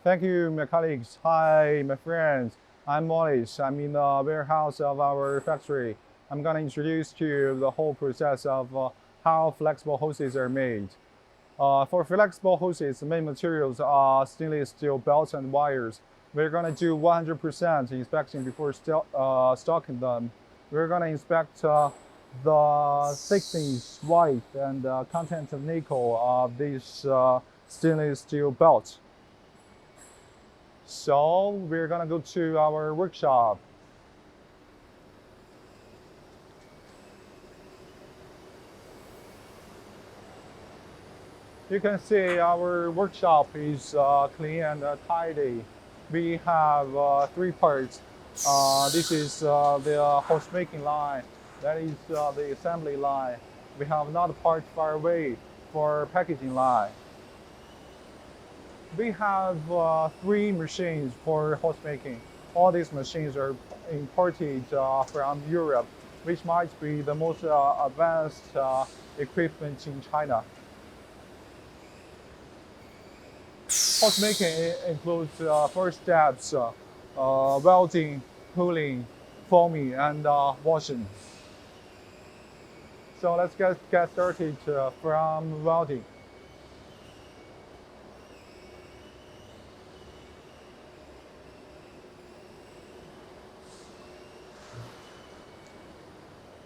Thank you, my colleagues. Hi, my friends. I'm Morris. I'm in the warehouse of our factory. I'm going to introduce to you the whole process of how flexible hoses are made. For flexible hoses, the main materials are stainless steel belts and wires. We're going to do 100% inspection before stocking them. We're going to inspect the thickness, weight, and content of nickel of these stainless steel belts. So we're gonna go to our workshop. You can see our workshop is clean and tidy. We have three parts. This is the hose making line. That is the assembly line. We have another part far away for packaging line. We have three machines for hose making. All these machines are imported from Europe, which might be the most advanced equipment in China. Hose making includes four steps: welding, pulling, foaming, and washing. So let's get started from welding.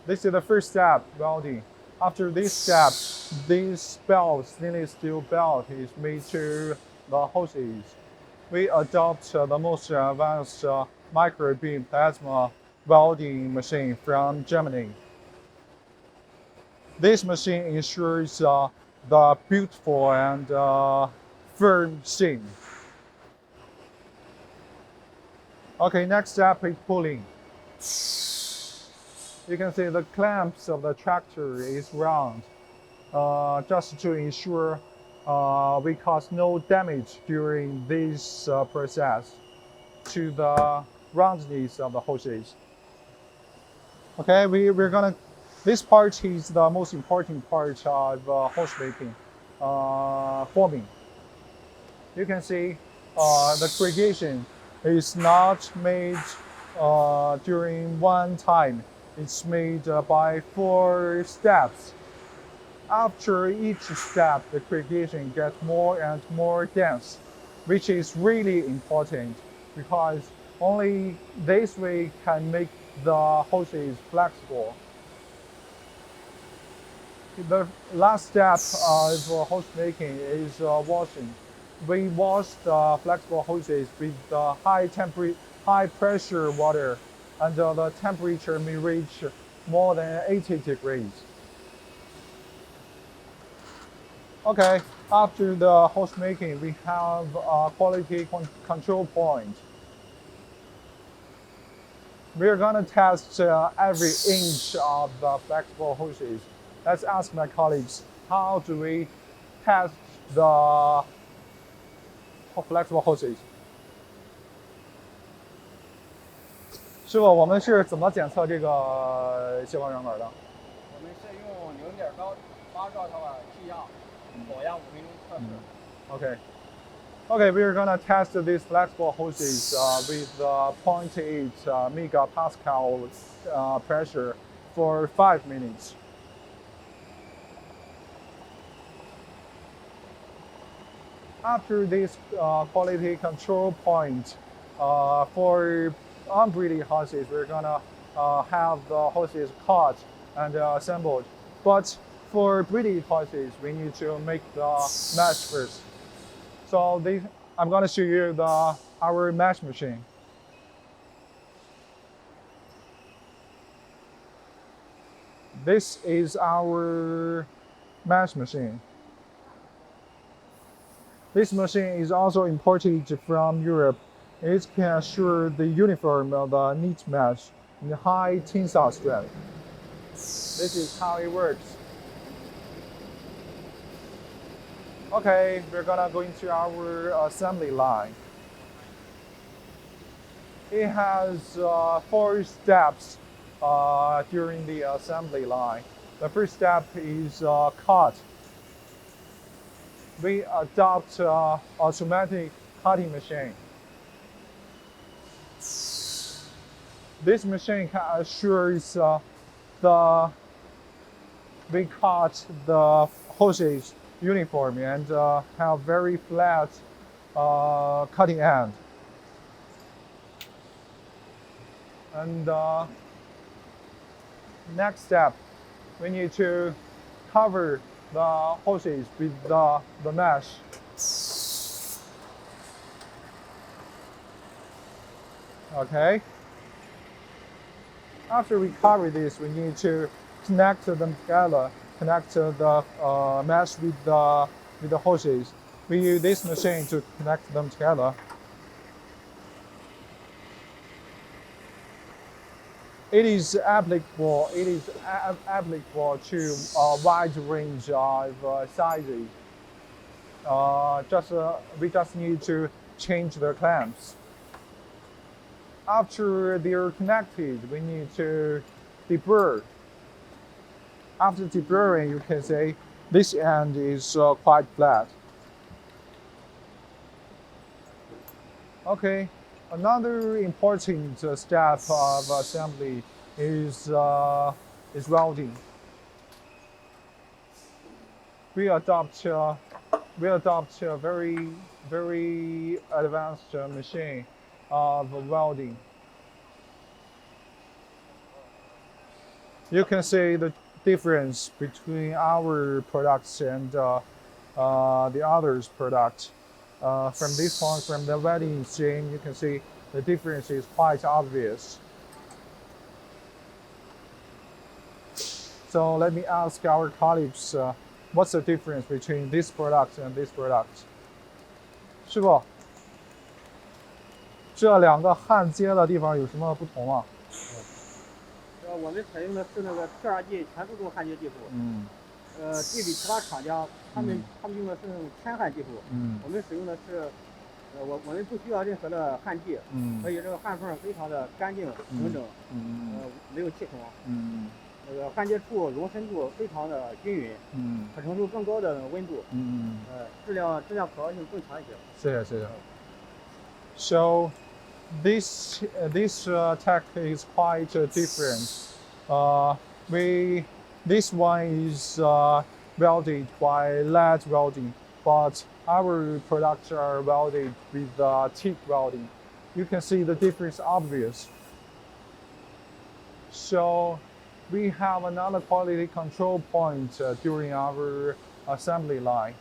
This is the first step, welding. After this step, this belt, stainless steel belt, is made to the hoses. We adopt the most advanced micro beam plasma welding machine from Germany. This machine ensures the beautiful and firm seam. Okay, next step is pulling. You can see the clamps of the tractor is round, just to ensure we cause no damage during this process to the roundness of the hoses. Okay, we're gonna, this part is the most important part of hose making, forming. You can see the corrugation is not made during one time. It's made by 4 steps. After each step, the corrugation gets more and more dense, which is really important because only this way can make the hoses flexible. The last step of hose making is washing. We wash the flexible hoses with high pressure water, and the temperature may reach more than 80 degrees. Okay, after the hose making, we have a quality control point. We're gonna test every inch of the flexible hoses. Let's ask my colleagues, how do we test the flexible hoses? 师傅，我们是怎么检测这个细胞软管的？我们是用0.高8兆头瓦气压保压5分钟测试。Okay. Okay, we're gonna test these flexible hoses with 0.8 megapascal pressure for 5 minutes. After this quality control point, for unbreeding hoses, we're gonna have the hoses cut and assembled. But for breeding hoses, we need to make the mesh first. So I'm gonna show you our mesh machine. This is our mesh machine. This machine is also imported from Europe. It can assure the uniform of the neat mesh in high tensile strength. This is how it works. Okay, we're gonna go into our assembly line. It has 4 steps during the assembly line. The first step is cut. We adopt automatic cutting machine. This machine assures the we cut the hoses uniform and have very flat cutting end. And next step, we need to cover the hoses with the mesh. Okay. After we cover this, we need to connect them together. Connect the mesh with the hoses. We use this machine to connect them together. It is applicable. It is applicable to a wide range of sizes. We just need to change the clamps. After they're connected, we need to deburr. After deburring, you can say this end is quite flat. Okay, another important step of assembly is welding. We adopt a very advanced machine of welding. You can see the difference between our products and the others' product. From this one, from the welding machine, you can see the difference is quite obvious. So let me ask our colleagues, what's the difference between this product and this product? 师傅，这两个焊接的地方有什么不同吗？我们采用的是那个 T2G 全自动焊接技术。对比其他厂家，他们用的是那种铅焊技术。我们使用的是，我们不需要任何的焊剂。所以这个焊缝非常的干净平整。没有气孔。那个焊接处熔深度非常的均匀。可承受更高的温度。质量可靠性更强一些。是的。So this tech is quite different. This one is welded by lead welding, but our products are welded with TIG welding. You can see the difference obvious. So we have another quality control point during our assembly line.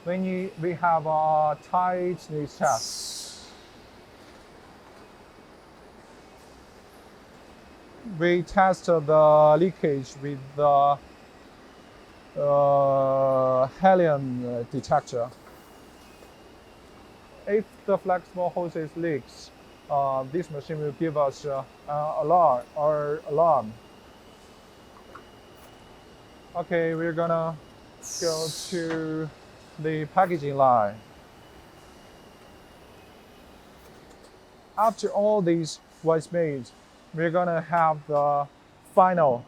We have a tightness test. We test the leakage with the helium detector. If the flexible hoses leaks, this machine will give us an alarm. Okay, we're gonna go to the packaging line. After all this was made, we're gonna have the final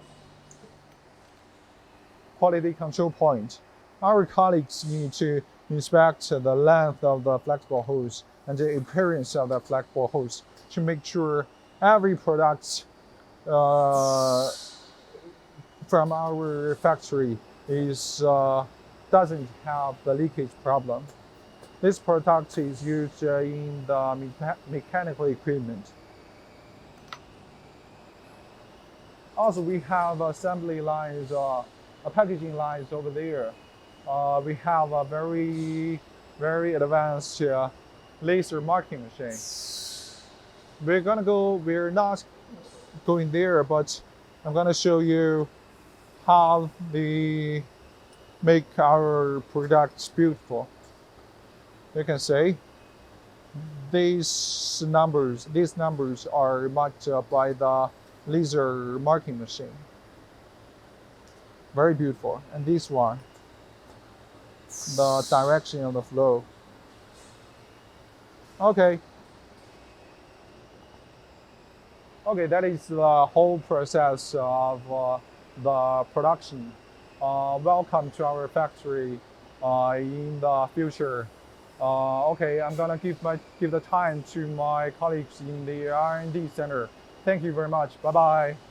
quality control point. Our colleagues need to inspect the length of the flexible hose and the appearance of the flexible hose to make sure every product from our factory doesn't have the leakage problem. This product is used in the mechanical equipment. Also, we have assembly lines, packaging lines over there. We have a very advanced laser marking machine. We're not going there, but I'm gonna show you how they make our products beautiful. You can see these numbers are marked by the laser marking machine. Very beautiful. And this one, the direction of the flow. Okay, that is the whole process of the production. Welcome to our factory in the future. Okay, I'm gonna give the time to my colleagues in the R&D center. Thank you very much. Bye bye.